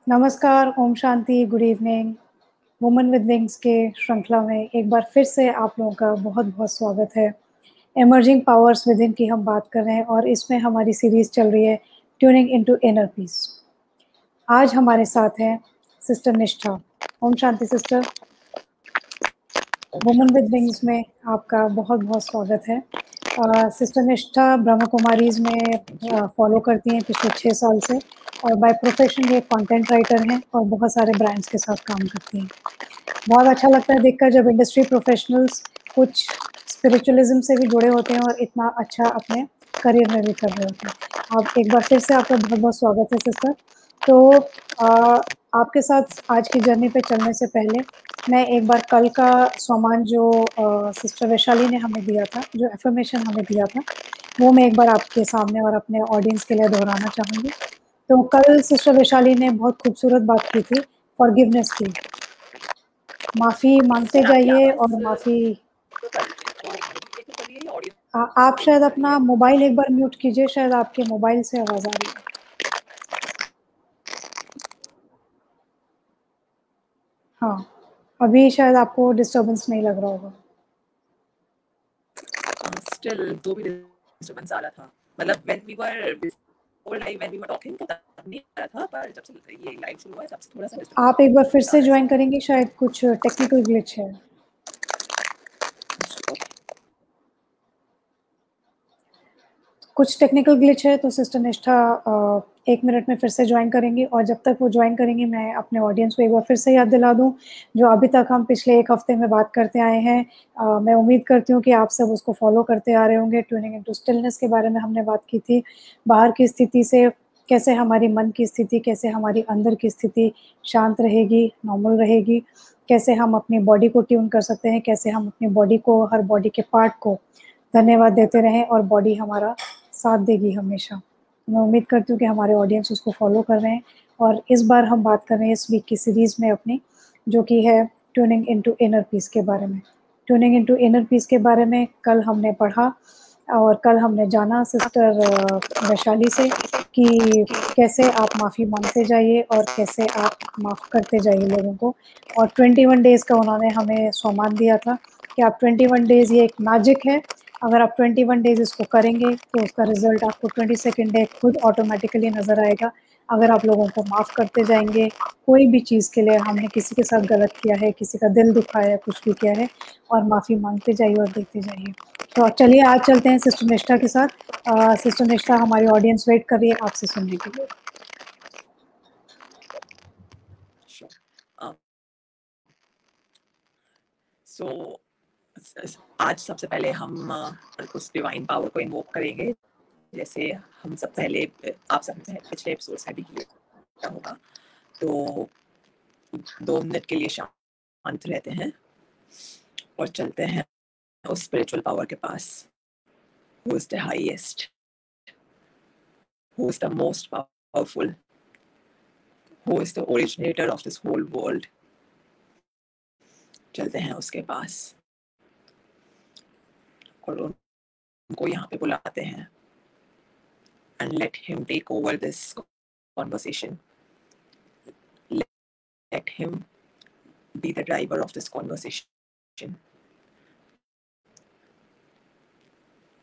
नमस्कार, ओम शांति, good evening. Women with wings के श्रृंखला में एक बार फिर से आप लोगों का बहुत-बहुत स्वागत है। इमर्जिंग पावर्स विदिन की हम बात कर रहे हैं और इसमें हमारी सीरीज़ चल रही है ट्यूनिंग इनटू इनर पीस। आज हमारे साथ हैं सिस्टर निष्ठा। Om Shanti sister. Woman with wings में आपका बहुत-बहुत स्वागत है। सिस्टर निष्ठा ब्रह्मा कुमारीज़ में फॉलो करती हैं पिछले 6 साल से और बाय प्रोफेशन ये कंटेंट राइटर हैं और बहुत सारे ब्रांड्स के साथ काम करती हैं। बहुत अच्छा लगता है देखकर जब इंडस्ट्री प्रोफेशनल्स कुछ स्पिरिचुअलिज्म से भी जुड़े होते हैं और इतना अच्छा अपने करियर में भी कर रहे होते हैं। आप एक बार फिर से आपका बहुत-बहुत स्वागत है सिस्टर। तो आपके साथ आज की जर्नी पे चलने से पहले मैं एक बार कल का सामान जो सिस्टर वैशाली ने हमें दिया था, जो अफ़र्मेशन हमें दिया था, वो मैं एक बार आपके सामने और अपने ऑडियंस के लिए दोहराना चाहूँगी। तो कल सिस्टर वैशाली ने बहुत खूबसूरत बात की थी फॉरगिवनेस की। माफ़ी माँगते सर आपकी जाइए और आवाज़ माफ़ी तो करिए ऑडियो। आप शायद अपना मोबाइल एक बार म्यूट कीजिए, शायद आपके मोबाइल से आवाज़ आ रही है। हाँ, अभी शायद आपको डिस्टर्बेंस नहीं लग रहा होगा। स्टिल तो भी डिस्टर्बेंस आ रहा था, मतलब when we were before live when we were talking तब नहीं आ रहा था, पर जब से ये लाइव शुरू हुआ है तब से थोड़ा सा आप एक बार फिर डिस्टर्बेंस आ से रहा जॉइन करेंगे, शायद कुछ टेक्निकल ग्लिच है। कुछ टेक्निकल ग्लिच है तो सिस्टर निष्ठा 1 मिनट में फिर से जॉइन करेंगी और जब तक वो जॉइन करेंगी मैं अपने ऑडियंस को एक बार फिर से याद दिला दूँ, जो अभी तक हम पिछले 1 हफ्ते में बात करते आए हैं। मैं उम्मीद करती हूँ कि आप सब उसको फॉलो करते आ रहे होंगे। ट्यूनिंग इनटू स्टिलनेस के बारे में हमने बात की थी। बाहर की स्थिति से कैसे हमारी मन की स्थिति, कैसे हमारी अंदर की स्थिति शांत रहेगी, नॉर्मल रहेगी, कैसे हम अपनी बॉडी को ट्यून कर सकते हैं, कैसे हम अपनी बॉडी को, हर बॉडी के पार्ट को धन्यवाद देते रहें और बॉडी हमारा साथ देगी हमेशा। मैं उम्मीद करती हूँ कि हमारे ऑडियंस उसको फॉलो कर रहे हैं और इस बार हम बात कर रहे हैं इस वीक की सीरीज़ में अपनी, जो कि है ट्यूनिंग इनटू इनर पीस के बारे में। ट्यूनिंग इनटू इनर पीस के बारे में कल हमने पढ़ा और कल हमने जाना सिस्टर वैशाली से कि कैसे आप माफ़ी माँगते जाइए और कैसे आप माफ़ करते जाइए लोगों को। और 21 डेज़ का उन्होंने हमें सोमान दिया था कि आप 21 डेज़, ये एक मैजिक है। अगर आप 21 डेज़ इसको करेंगे तो उसका रिज़ल्ट आपको 22nd डे खुद ऑटोमेटिकली नज़र आएगा। अगर आप लोगों को माफ़ करते जाएँगे, कोई भी चीज़ के लिए हमने किसी के साथ गलत किया है, किसी का दिल दुखाया है, कुछ भी किया है, और माफ़ी माँगते जाइए और देखते जाइए। तो चलिए आज चलते हैं सिस्टर निष्ठा के साथ। सिस्टर निष्ठा, हमारी ऑडियंस वेट कर रही है आपसे सुनने के लिए। सो आज सबसे पहले हम उस डिवाइन पावर को इन्वोक करेंगे, जैसे हम सब पहले आप सब पिछले एपिसोड्स में भी किया होगा। तो 2 मिनट के लिए शांत रहते हैं और चलते हैं उस स्पिरिचुअल पावर के पास, who is the highest, who is the most powerful, who is the originator of this whole world. चलते हैं उसके पास और उनको यहाँ पे बुलाते हैं and let him take over this conversation. Let him be the driver of this conversation.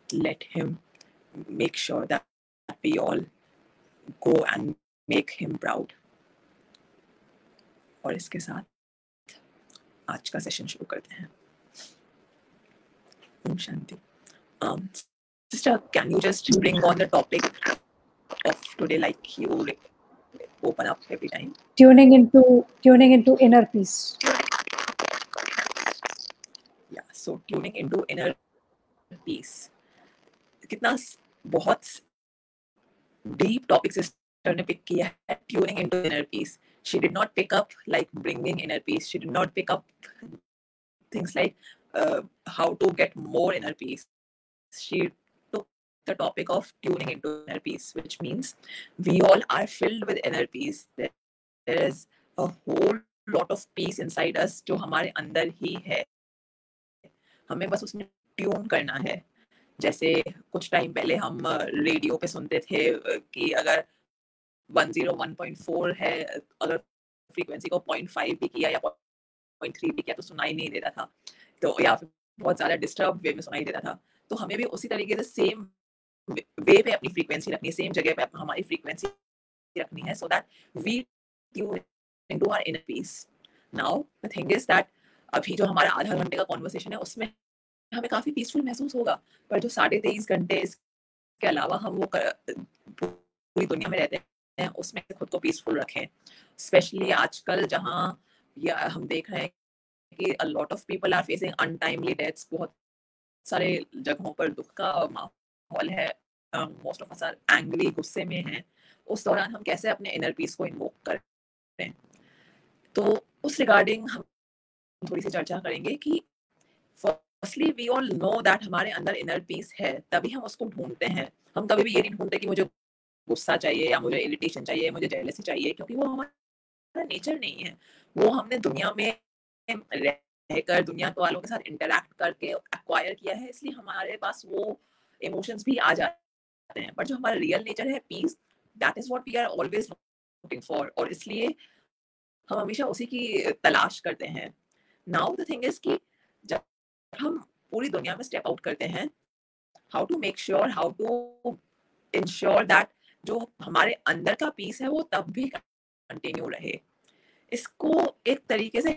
Let him make sure that we all go and make him proud. और इसके साथ आज का सेशन शुरू करते हैं। Om Shanti. Sister, can you just bring on the topic of today, like you open up every time? Tuning into inner peace. Yeah, so tuning into inner peace. कितना बहुत deep topic sister ने pick किया है, tuning into inner peace. She did not pick up like bringing inner peace. She did not pick up things like how to get more inner peace. She took the topic of tuning into inner peace, which means we all are filled with inner peace. There is a whole lot of peace inside us जो हमारे अंदर ही है, हमें बस उसमें tune करना है। जैसे कुछ टाइम पहले हम रेडियो पे सुनते थे कि अगर 101.4 है, अगर फ्रीक्वेंसी को 0.5 भी किया या 0.3 भी किया तो सुनाई नहीं देता था, तो या फिर बहुत ज़्यादा डिस्टर्ब वे में सुनाई देता था। तो हमें भी उसी तरीके से सेम वे पे अपनी फ्रीक्वेंसी रखनी है, सेम जगह पे हमारी फ्रीक्वेंसी रखनी है, so that we tune into our inner peace. Now the thing is that अभी जो हमारा आधा घंटे का कॉन्वर्सेशन है उसमें हमें काफ़ी पीसफुल महसूस होगा, पर जो 23.5 घंटे इसके अलावा हम वो पूरी दुनिया में रहते हैं उसमें खुद को पीसफुल रखें। स्पेशली आजकल जहाँ या हम देख रहे हैं कि a lot of people are facing untimely deaths, बहुत सारे जगहों पर दुख का माहौल है, most of us are angry, गुस्से में हैं, उस दौरान हम कैसे अपने इनर पीस को इन्वोक करें। तो उस रिगार्डिंग हम थोड़ी सी चर्चा करेंगे कि firstly we all know that हमारे अंदर इनर पीस है, तभी हम उसको ढूंढते हैं। हम कभी भी ये नहीं ढूंढते कि मुझे गुस्सा चाहिए या मुझे इरिटेशन चाहिए, मुझे जेलसी चाहिए, क्योंकि वो हमारा नेचर नहीं है। वो हमने दुनिया में रहकर दुनिया वालों के साथ इंटरैक्ट करके एक्वायर किया है, इसलिए हमारे पास वो इमोशंस भी आ जाते हैं। बट जो हमारा रियल नेचर है peace, that is what we are always looking for, और इसलिए हम हमेशा उसी की तलाश करते हैं। नाउ द थिंग इज कि जब हम पूरी दुनिया में स्टेप आउट करते हैं, how to make sure, how to ensure that जो हमारे अंदर का पीस है वो तब भी कंटिन्यू रहे। इसको एक तरीके से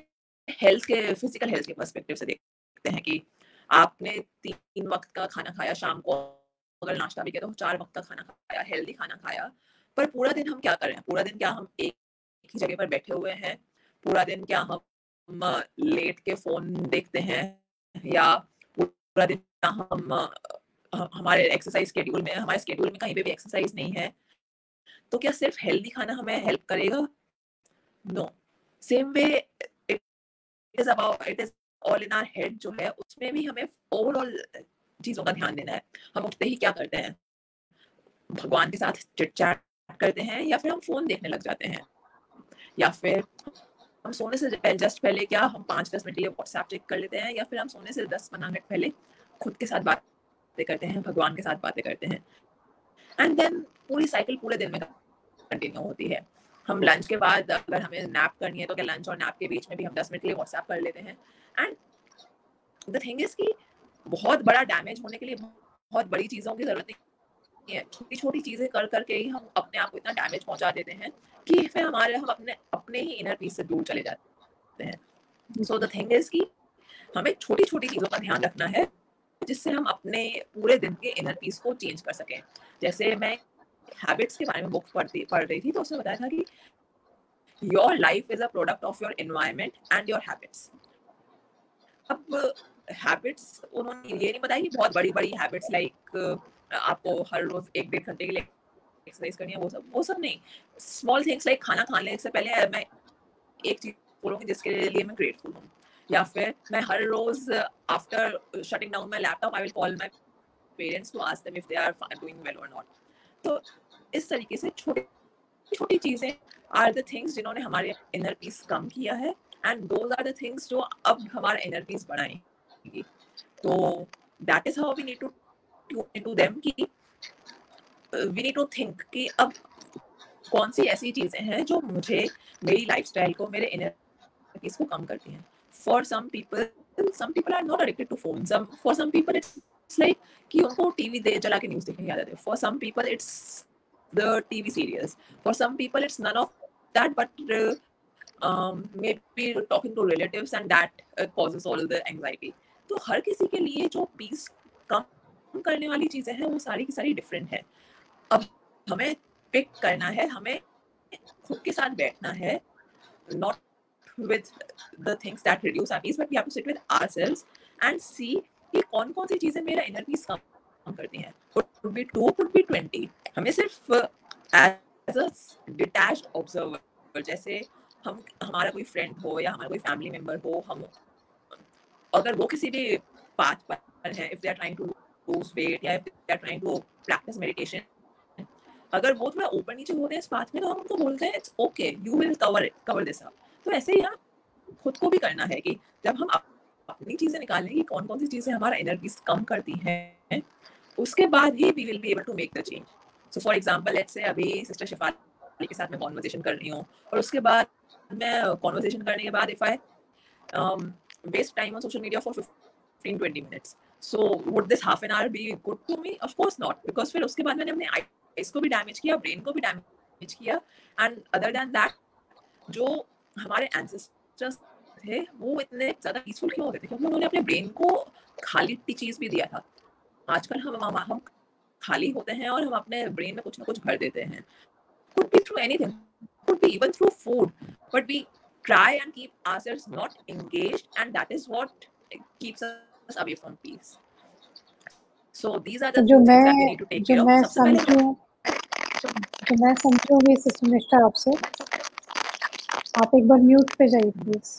हेल्थ के, फिजिकल हेल्थ के पर्सपेक्टिव से देखते हैं कि आपने 3 वक्त का खाना खाया, शाम को अगर नाश्ता भी किया तो 4 वक्त का खाना खाया, हेल्दी खाना खाया, पर पूरा दिन हम क्या कर रहे हैं? पूरा दिन क्या हम एक ही जगह पर बैठे हुए हैं? पूरा दिन क्या हम लेट के फोन देखते हैं, या पूरा दिन क्या हम हमारे एक्सरसाइज शेड्यूल में, हमारे शेड्यूल में कहीं पे भी एक्सरसाइज नहीं है, तो क्या सिर्फ हेल्दी खाना हमें हेल्प करेगा? No. Same way it is about, it is all in our head जो है, उसमें भी हमें ओवरऑल चीजों का ध्यान देना है। हम उठते ही क्या करते हैं? भगवान के साथ चिट चैट करते हैं, या फिर हम फोन देखने लग जाते हैं, या फिर हम सोने से जस्ट पहले क्या हम 5-10 मिनट के लिए व्हाट्सएप चेक कर लेते हैं, या फिर हम सोने से 10-15 मिनट पहले खुद के साथ बातें करते हैं, भगवान के साथ बातें करते हैं। एंड देन पूरी साइकिल पूरे दिन में कंटिन्यू होती है। हम लंच के बाद अगर हमें नैप करनी है तो क्या लंच और नैप के बीच में भी हम 10 मिनट के लिए व्हाट्सएप कर लेते हैं। एंड द थिंग इज कि बहुत बड़ा डैमेज होने के लिए बहुत बड़ी चीज़ों की ज़रूरत नहीं है। छोटी-छोटी चीज़ें कर करके ही हम अपने आप को इतना डैमेज पहुँचा देते हैं कि फिर हम अपने ही इनर पीस से दूर चले जाते हैं। सो द थिंग इज कि हमें छोटी-छोटी चीज़ों का ध्यान रखना है, जिससे हम अपने पूरे दिन के इनर पीस को चेंज कर सकें। जैसे मैं हैबिट्स के बारे में बुक पढ़ रही थी, तो उसमें बताया था कि your life is a product of your environment and your habits. अब हैबिट्स उन्होंने ये नहीं बताया कि बहुत बड़ी-बड़ी हैबिट्स लाइक आपको हर रोज 1-1.5 घंटे के लिए एक्सरसाइज करनी है, वो सब नहीं। स्मॉल थिंग्स लाइक खाना खाने से पहले मैं एक चीज बोलूँगी जिसके लिए मैं ग्रेटफुल हूँ, या फिर मैं हर रोज after shutting down my laptop I will call my parents to ask them if they are doing well और नॉट। तो इस तरीके से छोटी छोटी चीजें आर द थिंग्स जिन्होंने हमारे इनर पीस कम किया है, and those are the things जो अब हमारा इनर पीस बढ़ाएंगी। तो that is how we need to tune into them कि वी नीड टू थिंक कि अब कौन सी ऐसी चीजें हैं जो मुझे मेरी लाइफस्टाइल को, मेरे इनर पीस को कम करती हैं। For some people are not addicted to phone, for some people it's like कि उनको टीवी दे जला के न्यूज देखने की आदत है। For some people it's the TV serials, for some people it's none of that, but maybe talking to relatives and that causes all the anxiety। तो हर किसी के लिए जो पीस कम करने वाली चीजें हैं वो सारी की सारी डिफरेंट है। अब हमें पिक करना है, हमें खुद के साथ बैठना है, not with the things that reduce our peace, but we have to sit with ourselves and see कि कौन कौन सी चीजें मेरा inner peace कम करती हैं। Could be 2, could be 20। हमें सिर्फ as a detached observer, जैसे हमारा कोई फ्रेंड हो या हमारा कोई फैमिली मेंबर हो, हम अगर वो किसी भी पाथ पर है, if they are trying to lose weight या if they are trying to practice meditation, अगर वो थोड़ा ऊपर नीचे होते हैं इस बात में, तो हम उनको बोलते हैं it's okay, you will cover this up. तो ऐसे ही हम खुद को भी करना है कि जब हम अपनी चीजें निकालें कि कौन कौन सी चीजें हमारा इनर पीस कम करती हैं, उसके बाद ही we will be able to make the change. So for example let's say अभी सिस्टर शिफाली वाले के साथ मैं कॉन्वर्सेशन कर रही हूँ और उसके बाद मैं कॉन्वर्सेशन करने के बाद if I waste time on social media for 15-20 minutes. So would this half an hour be good to me? Of course not, because फिर उसके बाद मैंने अपने eyes को भी डैमेज किया, ब्रेन को भी डैमेज किया, एंड अदर देन दैट जो हमारे एंसेस्टर्स थे वो इतने ज्यादा पीसफुल क्यों होते थे? क्योंकि उन्होंने अपने ब्रेन को खाली चीज भी दिया था. आजकल हम खाली होते हैं और हम अपने ब्रेन में कुछ ना कुछ भर देते हैं. Could be through anything, could be even through food, but we try and keep ourselves not engaged, and that is what keeps us away from peace. So these are the few things that we need to take care of. सबसे पहले जो मैं समझूंगी sister निष्ठा आपसे, आप एक बार mute पे जाइए प्लीज.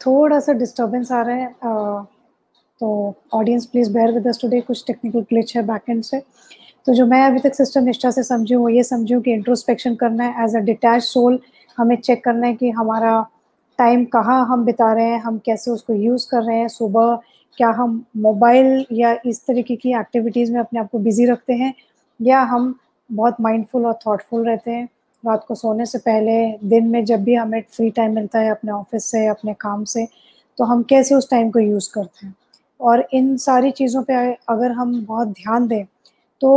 थोड़ा सा डिस्टर्बेंस आ रहा है, तो audience please bear with us today, कुछ टेक्निकल ग्लिच है बैकएंड से. तो जो मैं अभी तक सिस्टर निष्ठा से समझी वो ये समझूं कि इंट्रोस्पेक्शन करना है एज अ डिटैच सोल. हमें चेक करना है कि हमारा टाइम कहाँ हम बिता रहे हैं, हम कैसे उसको यूज़ कर रहे हैं. सुबह क्या हम मोबाइल या इस तरीके की एक्टिविटीज़ में अपने आप को बिजी रखते हैं, या हम बहुत माइंडफुल और थॉटफुल रहते हैं. रात को सोने से पहले, दिन में जब भी हमें फ्री टाइम मिलता है अपने ऑफिस से, अपने काम से, तो हम कैसे उस टाइम को यूज़ करते हैं. और इन सारी चीज़ों पे अगर हम बहुत ध्यान दें तो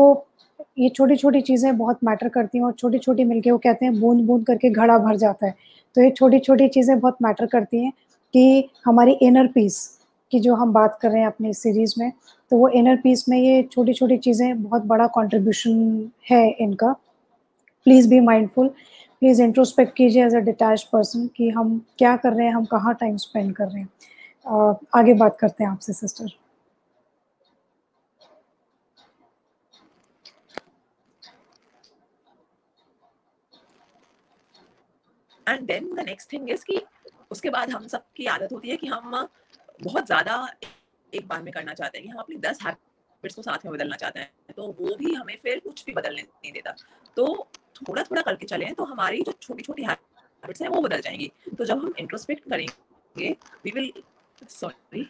ये छोटी-छोटी चीज़ें बहुत मैटर करती हैं, और छोटी-छोटी मिलके वो कहते हैं बूँद-बूँद करके घड़ा भर जाता है. तो ये छोटी-छोटी चीज़ें बहुत मैटर करती हैं कि हमारी इनर पीस की जो हम बात कर रहे हैं अपनी सीरीज़ में, तो वो इनर पीस में ये छोटी-छोटी चीज़ें बहुत बड़ा कंट्रीब्यूशन है इनका. Please be mindful, please introspect कीजिए एज़ अ डिटैच्ड पर्सन कि हम क्या कर रहे हैं, हम कहाँ टाइम स्पेंड कर रहे हैं. आगे बात करते हैं आपसे sister. And then the next thing is कि उसके बाद हम सबकी आदत होती है कि हम बहुत ज्यादा एक बार में करना चाहते हैं, कि हम अपनी 10 हैबिट्स को साथ में बदलना चाहते हैं, तो वो भी हमें फिर कुछ भी बदलने नहीं देता. तो थोड़ा थोड़ा करके चलें तो हमारी जो छोटी छोटी हैबिट्स हैं वो बदल जाएंगी. तो जब हम इंट्रोस्पेक्ट करेंगे वी विल सॉरी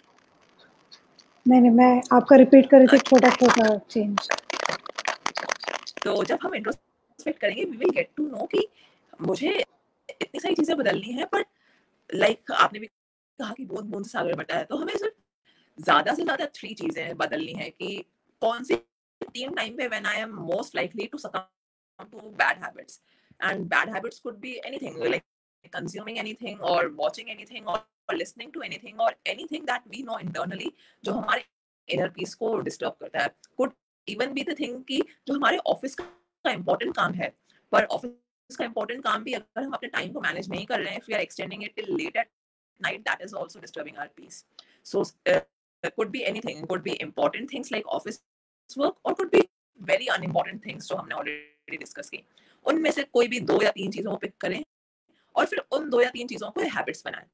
नहीं, मैं आपका रिपीट कर रही थी, छोटा-छोटा चेंज. तो जब हम इंट्रोस्पेक्ट करेंगे we will get to know कि मुझे इतनी सारी चीजें बदलनी है, पर लाइक आपने भी कहा कि बूंद बूंद से सागर बढ़ता है, तो हमें सिर्फ ज्यादा से ज्यादा 3 चीजें बदलनी है कि कौन सी 3 टाइम पे when I am most likely to succumb to bad habits. And bad habits could be anything, like consuming anything or watching anything or listening to anything or anything that we know internally जो हमारे inner peace को disturb करता है. Could even be the thing कि जो हमारे office का important काम है, पर ऑफिस का important काम भी अगर हम अपने टाइम को मैनेज नहीं कर रहे हैं, if we are extending it till late at night, that is also disturbing our peace. So could be anything, could be important things like office work or could be very unimportant things जो हमने already discuss की. उनमें से कोई भी 2 या 3 चीजों को पिक करें और फिर उन 2 या 3 चीजों को हैबिट्स बनाएं.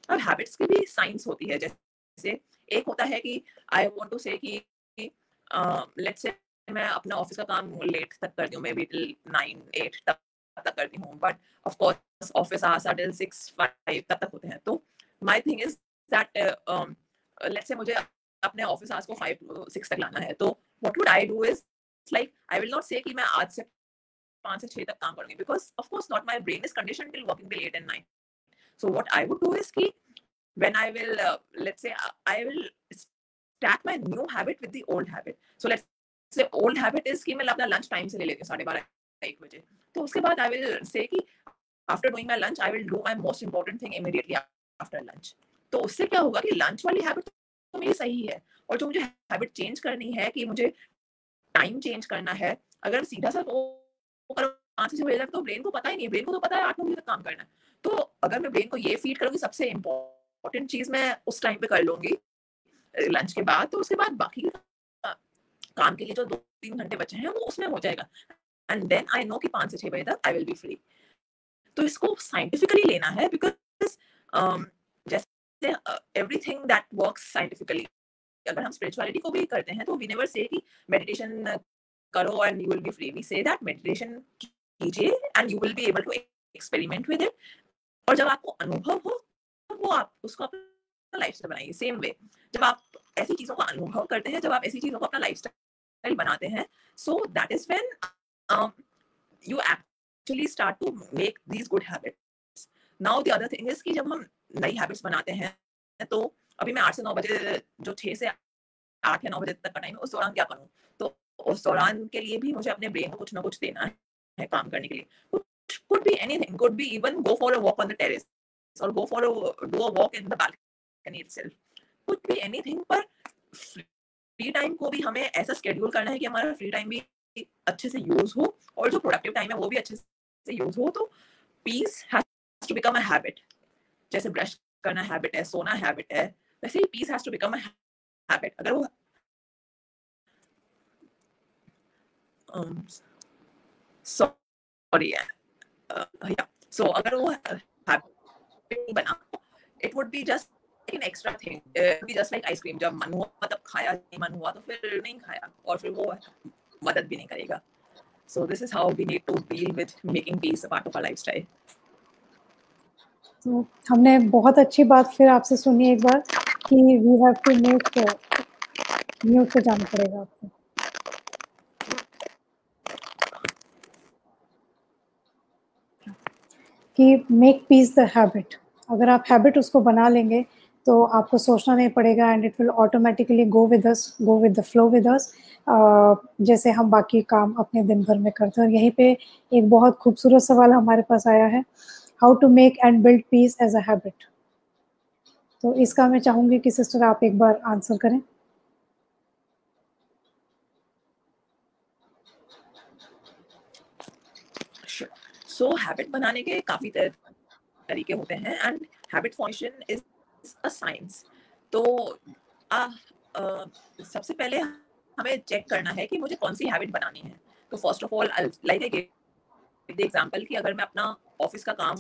अब हैबिट्स की भी साइंस होती है, जैसे एक होता है कि आई वांट टू से कि लेट्स से मैं अपना ऑफिस का काम लेट तक करती हूँ, मे बी टिल 9-8 तक करती हूँ, but of course office hours are till 6-5 तक होते हैं. तो my thing is that let's say मुझे अपने ऑफिस आवर्स को 5-6 तक लाना है, तो what would I do is like I will not से कि मैं आज से 5 से 6 तक काम करूंगी, because of course not my brain is conditioned till working till 8 and 9. So what I would do is कि when I will let's say I will stack my new habit with the old habit. So let's say old habit is कि मैं अपना lunch time से ले लेती हूँ 12:30-1 बजे. तो उसके बाद I will say कि after doing my lunch I will do my most important thing immediately after lunch. तो उससे क्या होगा कि lunch वाली habit तो मेरी सही है, और जो मुझे habit change करनी है कि मुझे टाइम चेंज करना है, अगर सीधा सा वो 5 से 6 बजे तक, तो ब्रेन को पता ही नहीं, ब्रेन को तो पता है 8-9 बजे तक काम करना है. तो अगर मैं ब्रेन को ये फीड करूंगी सबसे इंपॉर्टेंट चीज मैं उस टाइम पे कर लूंगी लंच के बाद, तो उसके बाद बाकी काम के लिए जो 2-3 घंटे बचे हैं वो उसमें हो जाएगा, एंड देन आई नो कि 5 से 6 बजे तक आई विल बी फ्री. तो इसको साइंटिफिकली लेना है, बिकॉज जैसे एवरीथिंग दैट वर्क्स साइंटिफिकली, अगर हम स्पिरिचुअलिटी को भी करते हैं तो वी नेवर से कि मेडिटेशन करो and you will be free. We say that meditation कीजिए and you will be able to experiment with it, और जब आपको अनुभव हो तो वो आप उसको अपना लाइफ से बनाइए. सेम वे जब आप ऐसी चीजों का अनुभव करते हैं, जब आप ऐसी चीजों को अपना लाइफस्टाइल बनाते हैं, so that is when you actually start to make these good habits. Now the other thing is कि जब हम नई हैबिट्स बनाते हैं, तो अभी मैं 8 से 9 बजे, जो 6 से 8 या 9 बजे तक का टाइम है, उस दौरान क्या करूँ? तो उस दौरान के लिए भी मुझे अपने ब्रेन को कुछ ना कुछ देना है काम करने के लिए. कुछ could be anything, could be even go for a walk on the terrace or do a walk in the balcony itself. Could be anything, पर फ्री टाइम को भी हमें ऐसा शेड्यूल करना है कि हमारा फ्री टाइम भी अच्छे से यूज हो और जो प्रोडक्टिव टाइम है वो भी अच्छे से यूज हो. तो peace has to become a habit. जैसे ब्रश करना हैबिट है, सोना हैबिट है, वैसे ही peace has to become a habit. अगर वो सॉरी सो अगर वो हैबिट बना, it would be just an extra thing. It would be just like ice cream. जब मन हुआ तब खाया, नहीं मन हुआ तो फिर नहीं खाया, और फिर वो मदद भी नहीं करेगा. So this is how we need to deal with making peace a part of our lifestyle. तो हमने बहुत अच्छी बात फिर आपसे सुनी एक बार कि we have to make, mute पे जाना पड़ेगा आपको. कि मेक पीस द हैबिट. अगर आप हैबिट उसको बना लेंगे तो आपको सोचना नहीं पड़ेगा and it will automatically go with us, go with the flow with us, जैसे हम बाकी काम अपने दिन भर में करते हैं. और यहीं पे एक बहुत खूबसूरत सवाल हमारे पास आया है, how to make and build peace as a habit. तो इसका मैं चाहूँगी कि सिस्टर आप एक बार आंसर करें. Sure. So habit बनाने के काफी तरीके होते हैं and habit formation is a science. तो सबसे पहले हमें चेक करना है कि मुझे कौन सी हैबिट बनानी है. तो first of all like I give the example कि अगर मैं अपना ऑफिस का काम,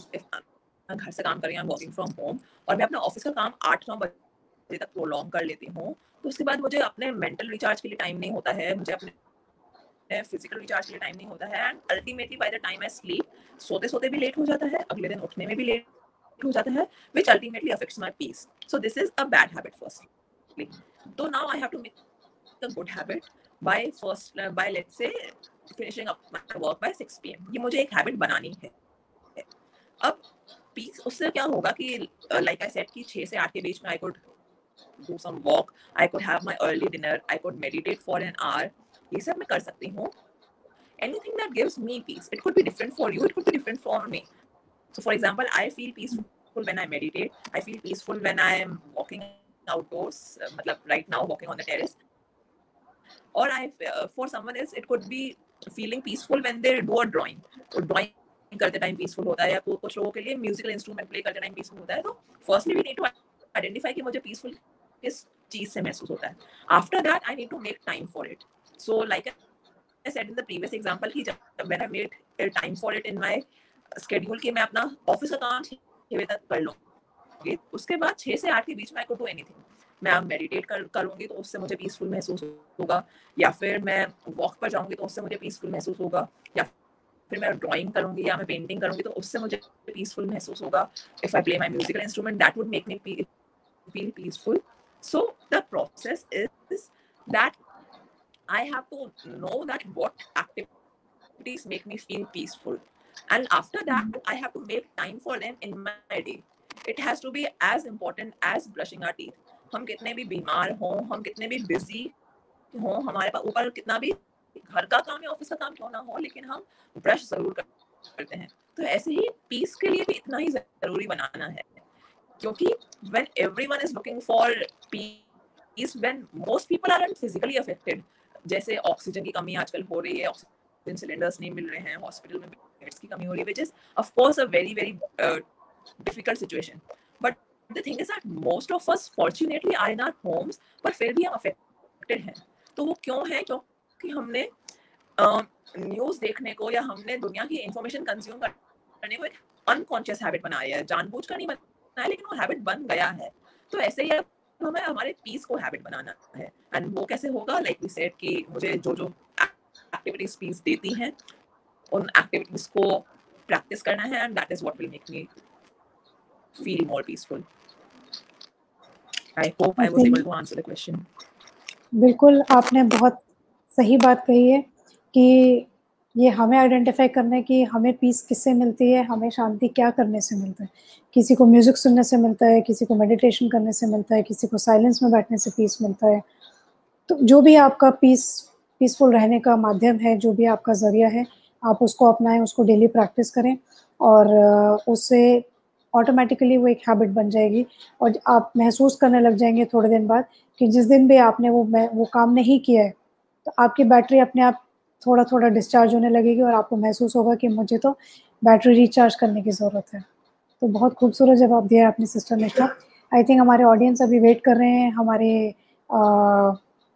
घर से काम कर रही हूँ, वर्किंग फ्रॉम होम, और मैं अपना ऑफिस का काम 8-9 बजे तक प्रोलॉन्ग कर लेती हूँ, तो उसके बाद मुझे अपने मेंटल रिचार्ज के लिए टाइम नहीं होता है, मुझे अपने फिजिकल रिचार्ज के लिए टाइम नहीं होता है, and ultimately by the time I sleep, सोते सोते भी लेट हो जाता है, अगले दिन उठने में भी लेट हो जाता है, which ultimately affects my peace. So this is a bad habit firstly. So now I have to make a good habit by let's say finishing up my work by 6 p.m. ये मुझे एक habit बनानी है. अब piece उससे क्या होगा कि लाइक आई सेड कि 6 से 8 के बीच में I could do some walk, I could have my early dinner, I could meditate for an hour. ये सब मैं कर सकती हूँ. Anything that gives me peace. It could be different for you, it could be different for me. So for example, I feel peaceful when I meditate. I feel peaceful when I am walking outdoors, मतलब right now walking on the terrace. Or for someone else, it could be feeling peaceful when they do a drawing. तो drawing करते time peaceful होता है, या कुछ लोगों के लिए म्यूजिकल इंस्ट्रूमेंट प्ले करते टाइम peaceful होता है. तो firstly we need to identify कि मुझे peaceful किस चीज से महसूस होता है. After that, I need to make time for it. So like I said in the previous example कि जब when I made time for it in my schedule कि मैं अपना ऑफिस का काम 6 बजे तक कर लूँगी, उसके बाद 6 से 8 के बीच में I could do anything. मैं मेडिटेट करूँगी तो उससे मुझे पीसफुल महसूस होगा, या फिर मैं वॉक पर जाऊँगी तो उससे मुझे पीसफुल महसूस होगा, या फिर मैं ड्राइंग करूँगी या मैं पेंटिंग करूँगी तो उससे मुझे पीसफुल महसूस होगा. If I play my musical instrument that would make me feel peaceful. So the process is that I have to know that what activities make me feel peaceful, and after that I have to make time for them in my day. It has to be as important as brushing our teeth. हम कितने भी बीमार हों, हम कितने भी busy हों, हमारे पास ऊपर कितना भी घर का काम या ऑफिस का काम क्यों ना हो, लेकिन हम ब्रश जरूर करते हैं. तो ऐसे ही पीस के लिए भी इतना ही जरूरी बनाना है, क्योंकि when everyone is looking for peace, when most people aren't physically affected, जैसे ऑक्सीजन की कमी आजकल हो रही है, ऑक्सीजन सिलेंडर्स नहीं मिल रहे हैं, हॉस्पिटल में बेड्स की कमी हो रही है, which is of course a very very difficult situation. But the thing is that most of us fortunately are in our homes, पर फिर भी हम affected हैं. तो वो क्यों है? क्योंकि हमने न्यूज़ देखने को या हमने दुनिया की इंफॉर्मेशन कंज्यूम करने को एक अनकॉन्शियस हैबिट बनाया है, जानबूझकर नहीं बनाया, लेकिन वो हैबिट बन गया है. तो ऐसे ही हमें हमारे पीस को हैबिट बनाना है. एंड वो कैसे होगा? लाइक वी सेड कि मुझे जो जो एक्टिविटीज पीस देती हैं उन एक्टिविटीज को प्रैक्टिस करना है, and that is what will make me feel more peaceful. I hope I was able to answer the question. बिल्कुल, आपने बहुत सही बात कही है कि ये हमें आइडेंटिफ़ाई करना है कि हमें पीस किससे मिलती है, हमें शांति क्या करने से मिलता है। किसी को म्यूज़िक सुनने से मिलता है, किसी को मेडिटेशन करने से मिलता है, किसी को साइलेंस में बैठने से पीस मिलता है। तो जो भी आपका पीसफुल रहने का माध्यम है, जो भी आपका ज़रिया है, आप उसको अपनाएँ, उसको डेली प्रैक्टिस करें और उससे ऑटोमैटिकली वो एक हैबिट बन जाएगी और आप महसूस करने लग जाएँगे थोड़े दिन बाद कि जिस दिन भी आपने वो काम नहीं किया है, तो आपकी बैटरी अपने आप थोड़ा-थोड़ा डिस्चार्ज होने लगेगी और आपको महसूस होगा कि मुझे तो बैटरी रिचार्ज करने की ज़रूरत है। तो बहुत खूबसूरत जवाब दिया है आपने सिस्टर निष्ठा। आई थिंक हमारे ऑडियंस अभी वेट कर रहे हैं हमारे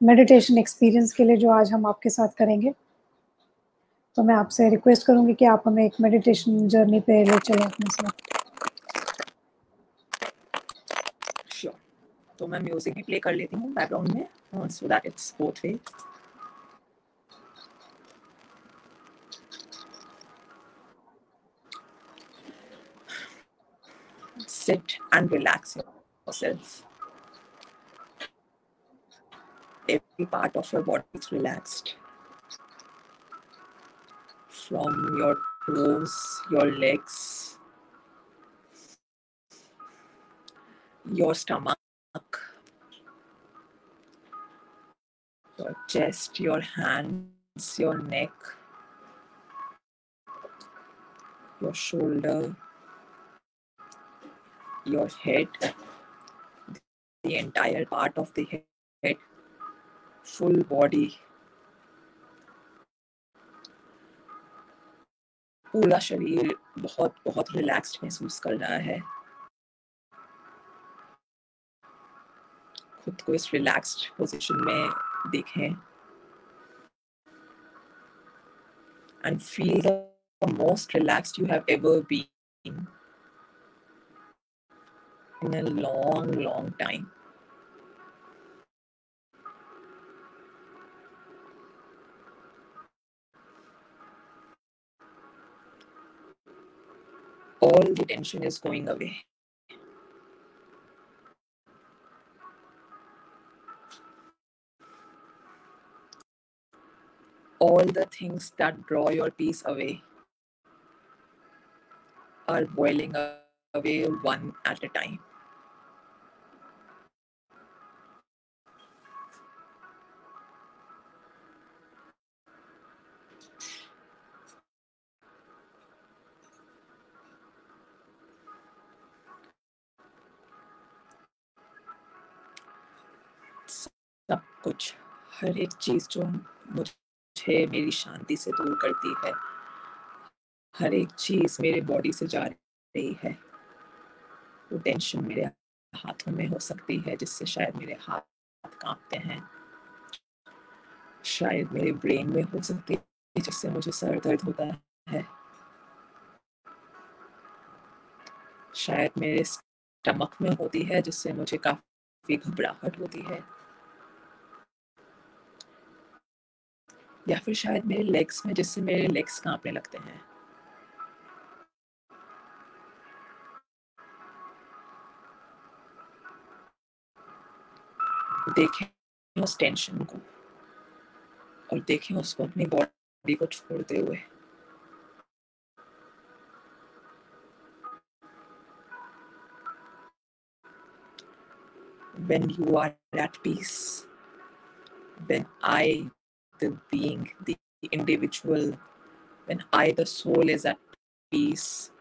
मेडिटेशन एक्सपीरियंस के लिए जो आज हम आपके साथ करेंगे। तो मैं आपसे रिक्वेस्ट करूँगी कि आप हमें एक मेडिटेशन जर्नी पे ले चलें अपने साथ। Sure. तो मैं म्यूजिक भी प्ले कर लेती हूँ बैकग्राउंड में so that it's both ways. Sit and relax yourself. Every part of your body is relaxed. From your toes, your legs, your stomach, your chest, your hands, your neck, your shoulder, your head, the entire part of the head, full body. पूरा शरीर बहुत बहुत relaxed महसूस कर रहा है. खुद को इस रिलैक्स्ड पोजीशन में देखें and feel the most relaxed you have ever been in a long, long time. All the tension is going away. All the things that draw your peace away are boiling away one at a time. सब कुछ, हर एक चीज जो मुझे मेरी शांति से दूर करती है, हर एक चीज मेरे बॉडी से जा रही है. वो टेंशन मेरे हाथों में हो सकती है जिससे शायद मेरे हाथ कांपते हैं, शायद मेरे ब्रेन में हो सकती है जिससे मुझे सर दर्द होता है, शायद मेरे स्टमक में होती है जिससे मुझे काफी घबराहट होती है, या फिर शायद मेरे लेग्स में जिससे मेरे लेग्स कांपने लगते हैं. देखें उस टेंशन को और देखें उसको अपनी बॉडी को छोड़ते हुए. When you are at peace, when I, the being, the individual, when I, the soul, is at peace,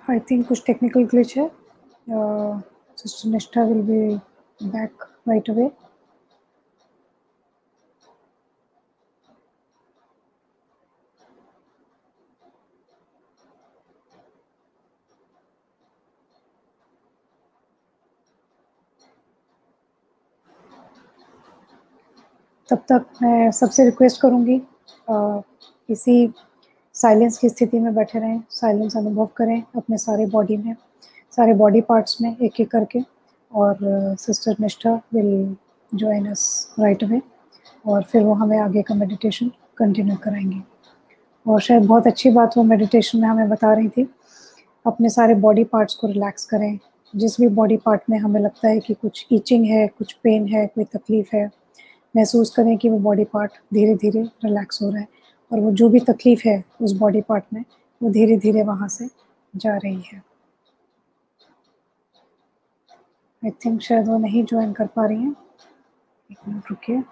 I think कुछ technical glitch है. Sister Nishtha will be back right away. तब तक मैं सबसे रिक्वेस्ट करूँगी इसी साइलेंस की स्थिति में बैठे रहें, साइलेंस अनुभव करें अपने सारे बॉडी में, सारे बॉडी पार्ट्स में एक-एक करके, और सिस्टर निष्ठा will join us right away, और फिर वो हमें आगे का मेडिटेशन कंटिन्यू कराएंगी। और शायद बहुत अच्छी बात वो मेडिटेशन में हमें बता रही थी, अपने सारे बॉडी पार्ट्स को रिलैक्स करें। जिस भी बॉडी पार्ट में हमें लगता है कि कुछ ईचिंग है, कुछ पेन है, कोई तकलीफ़ है, महसूस करें कि वो बॉडी पार्ट धीरे-धीरे रिलैक्स हो रहा है, और वो जो भी तकलीफ़ है उस बॉडी पार्ट में, वो धीरे-धीरे वहाँ से जा रही है। आई थिंक शायद वो नहीं जॉइन कर पा रही हैं। एक मिनट रुकिए।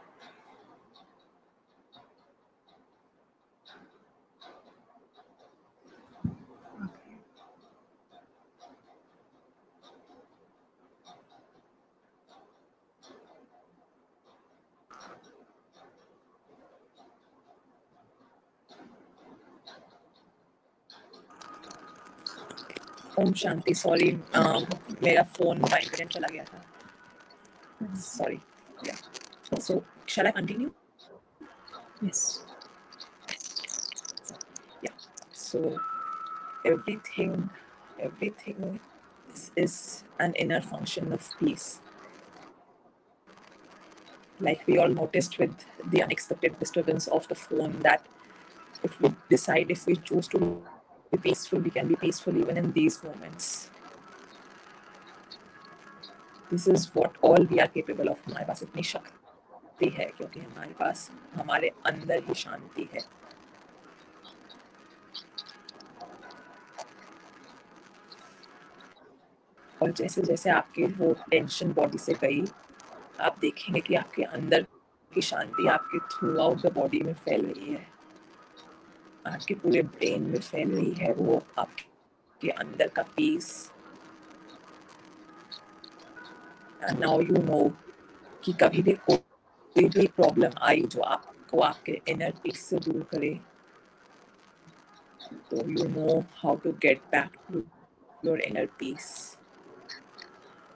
ओम शांति। सॉरी, मेरा फोन वाइब्रेट चला गया था। Sorry. Yeah. So, shall I continue? Yes. Yeah. So, everything is an inner function of peace. Like we all noticed with the unexpected disturbance of the phone, that if we decide, if we choose to be peaceful, we can be peaceful even in these moments. This is what all we are capable of. हमारे पास इतनी शक्ति है क्योंकि हमारे पास हमारे अंदर ही शांति है। और जैसे जैसे आपके वो टेंशन बॉडी से गई, आप देखेंगे कि आपके अंदर की शांति आपके थ्रू आउट द बॉडी में फैल रही है, आपके पूरे ब्रेन में फैल रही है वो आपके अंदर का peace. And now you know कि कभी भी कोई भी प्रॉब्लम आई जो आपको आपके इनर पीस से दूर करे, तो you know how to get back to your inner peace.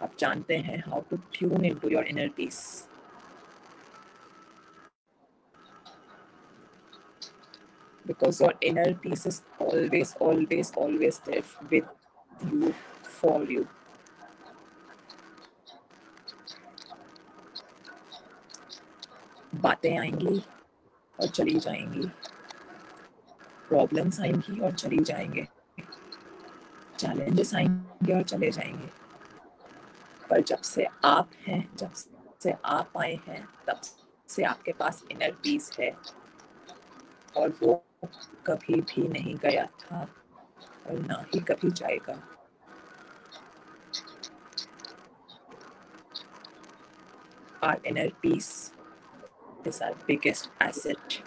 आप जानते हैं how to tune into your inner peace. Because your inner peace is always there with you, for you. बातें आएंगी और चली जाएंगी, प्रॉब्लम्स आएंगी और चली जाएंगे, चैलेंजेस आएंगे और चले जाएंगे, पर जब से आप हैं, जब से आप आए हैं, तब से आपके पास इनर पीस है, और वो कभी भी नहीं गया था और ना ही कभी जाएगा। Our inner peace is our biggest asset.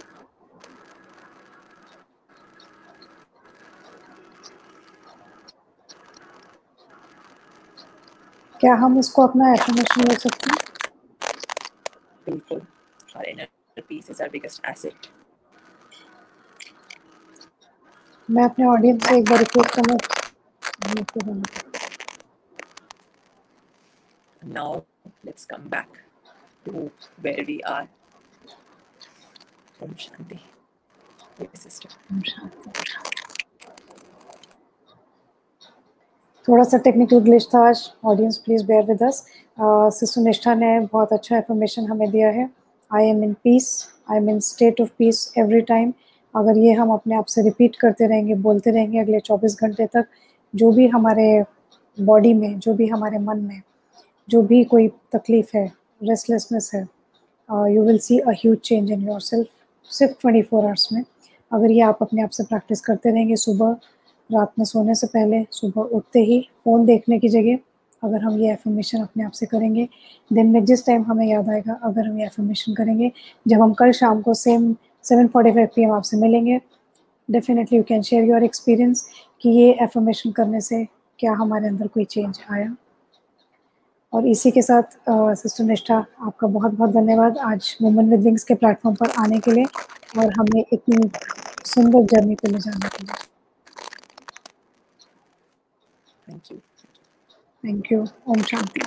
क्या हम इसको अपना एफर्मेशन ले सकते हैं? बिल्कुल, our inner peace is our biggest asset. मैं अपने ऑडियंस से एक बार रिक्वेस्ट करूँ। Now let's come back to where we are. Om Shanti. Yes, sister. Om Shanti. थोड़ा सा टेक्निकल ग्लिच था आज, audience please bear with us. Sister Nishtha ने बहुत अच्छा इन्फॉर्मेशन हमें दिया है। I am in peace, I am in state of peace every time. अगर ये हम अपने आप से रिपीट करते रहेंगे, बोलते रहेंगे अगले 24 घंटे तक, जो भी हमारे बॉडी में, जो भी हमारे मन में, जो भी कोई तकलीफ है, रेस्टलेसनेस है, you will see a huge change in your self सिर्फ 24 आवर्स में। अगर ये आप अपने आप से प्रैक्टिस करते रहेंगे, सुबह, रात में सोने से पहले, सुबह उठते ही फ़ोन देखने की जगह अगर हम ये एफर्मेशन अपने आप से करेंगे, दिन में जिस टाइम हमें याद आएगा अगर हम ये एफर्मेशन करेंगे, जब हम कल शाम को सेम 7:45 PM आपसे मिलेंगे, definitely you can share your experience कि ये एफर्मेशन करने से क्या हमारे अंदर कोई चेंज आया। और इसी के साथ सिस्टर निष्ठा, आपका बहुत बहुत धन्यवाद आज वुमेन विद विंग्स के प्लेटफॉर्म पर आने के लिए और हमें इतनी सुंदर जर्नी पे ले जाने के लिए। Thank you. Thank you. ओम शांति।